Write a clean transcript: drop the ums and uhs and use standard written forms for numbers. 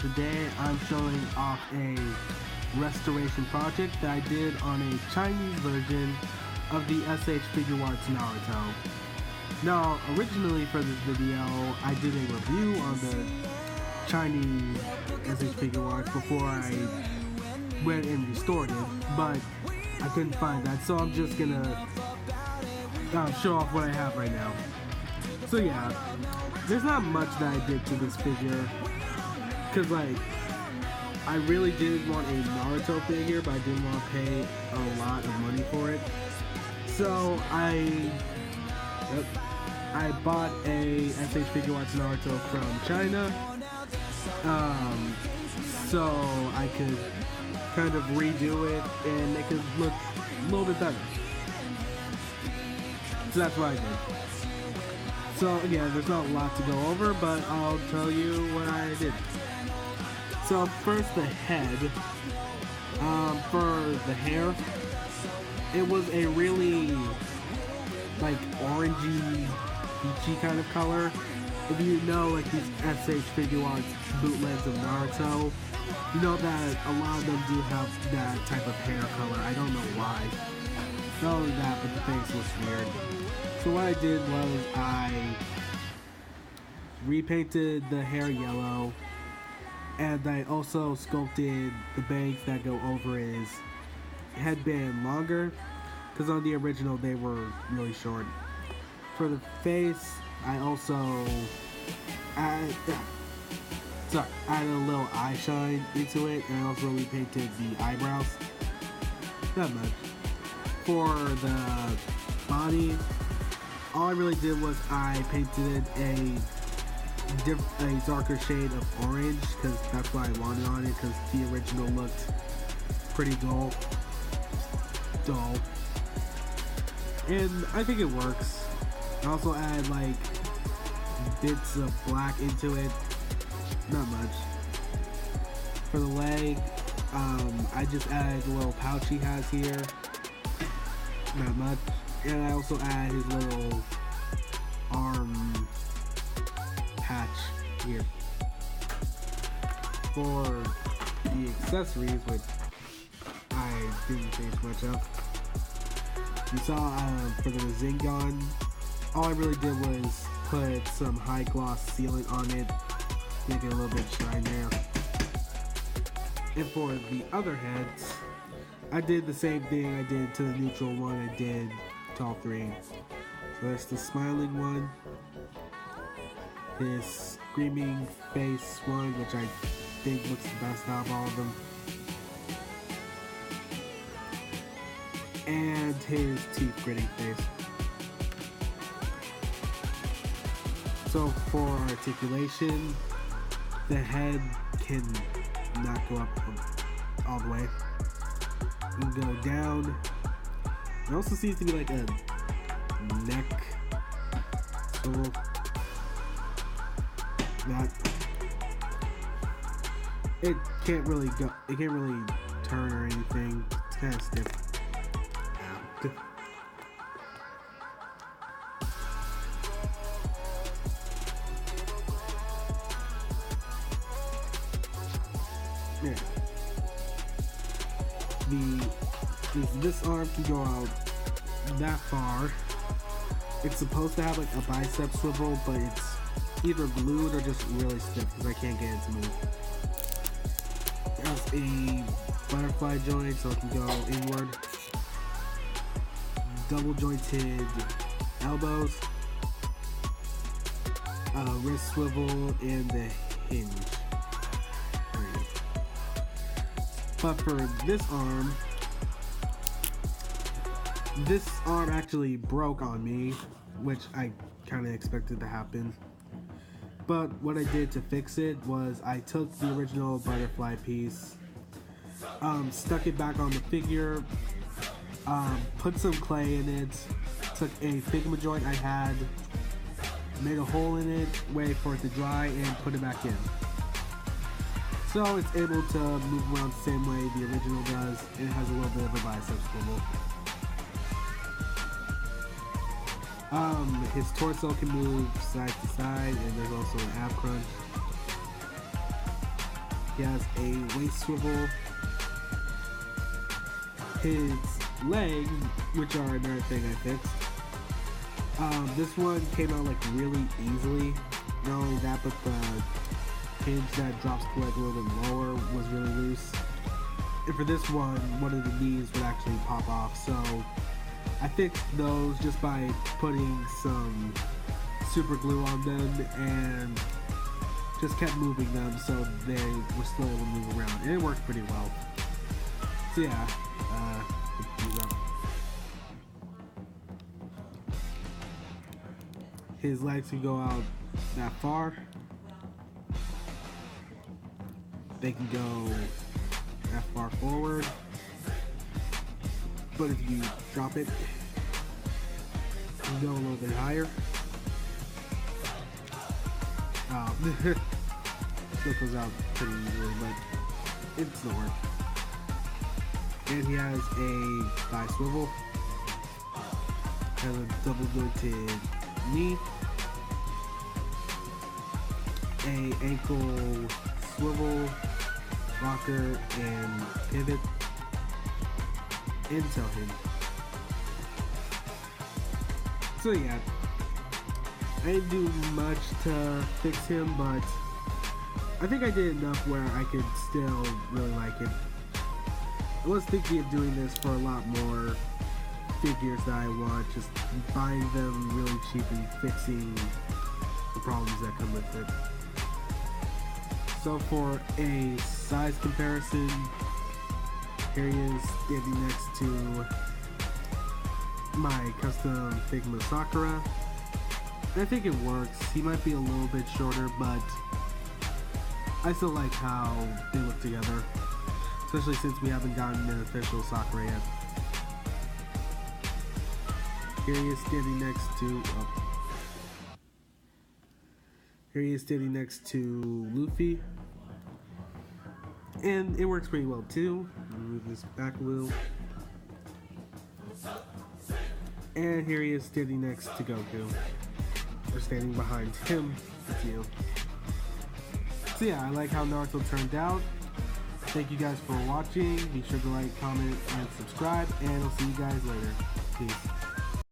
today I'm showing off a restoration project that I did on a Chinese version of the SH Figuarts Naruto. Now, originally for this video, I did a review on the Chinese SH Figuarts before I went and restored it, but I couldn't find that, so I'm just gonna show off what I have right now. So yeah, there's not much that I did to this figure, cause like, I really did want a Naruto figure, but I didn't want to pay a lot of money for it. So I bought a SH Figuarts Naruto from China, so I could kind of redo it and make it look a little bit better. So that's what I did. So again, there's not a lot to go over, but I'll tell you what I did. So first the head. For the hair, it was a really like orangey, peachy kind of color. If you know like these SH Figuarts bootlegs of Naruto, you know that a lot of them do have that type of hair color. I don't know why. Not only that, but the face looks weird. So what I did was I repainted the hair yellow, and I also sculpted the bangs that go over his headband longer, because on the original they were really short. For the face, I also added a little eye shine into it, and I also repainted the eyebrows. Not much. For the body, all I really did was I painted a darker shade of orange, because that's what I wanted on it, because the original looked pretty dull. And I think it works. I also add like bits of black into it. Not much. For the leg, I just added the little pouch he has here. Not much. And I also add his little arm patch here. For the accessories, which I didn't change much of, you saw for the Zingon, all I really did was put some high gloss sealant on it, make it a little bit shine there. And for the other heads, I did the same thing I did to the neutral one I did to all three. So that's the smiling one, his screaming face one, which I think looks the best out of all of them, and his teeth gritting face. So for articulation, the head can not go up all the way. You can go down. It also seems to be like a neck swivel. That it can't really go. It can't really turn or anything. It's kind of stiff. Yeah. This arm can go out that far. It's supposed to have like a bicep swivel, but it's either glued or just really stiff because I can't get it to move. It has a butterfly joint so it can go inward. Double jointed elbows, wrist swivel, and the hinge. But for this arm actually broke on me, which I kind of expected to happen. But what I did to fix it was I took the original butterfly piece, stuck it back on the figure, put some clay in it, took a Figma joint I had, made a hole in it, waited for it to dry, and put it back in. So it's able to move around the same way the original does, and it has a little bit of a bicep swivel. His torso can move side to side, and there's also an ab crunch. He has a waist swivel. His legs, which are another thing I fixed. This one came out like really easily. Not only that, but the hinge that drops the leg a little bit lower was really loose. And for this one of the knees would actually pop off. So I fixed those just by putting some super glue on them and just kept moving them so they were still able to move around. And it worked pretty well. So yeah, his legs can go out that far. They can go that far forward. But if you drop it, you can go a little bit higher. Still goes out pretty easily, but it still works. And he has a thigh swivel. Has a double jointed knee. A ankle swivel, rocker, and pivot. And tail hinge. So yeah, I didn't do much to fix him, but I think I did enough where I could still really like it. I was thinking of doing this for a lot more figures that I want, just buying them really cheap and fixing the problems that come with it. So for a size comparison, here he is standing next to my custom Figma Sakura. And I think it works. He might be a little bit shorter, but I still like how they look together. Especially since we haven't gotten an official Sakura yet. Here he is standing next to... Here he is standing next to Luffy. And it works pretty well too. Move this back a little. And here he is standing next to Goku. Or standing behind him. It's you. So yeah, I like how Naruto turned out. Thank you guys for watching. Be sure to like, comment, and subscribe. And I'll see you guys later. Peace.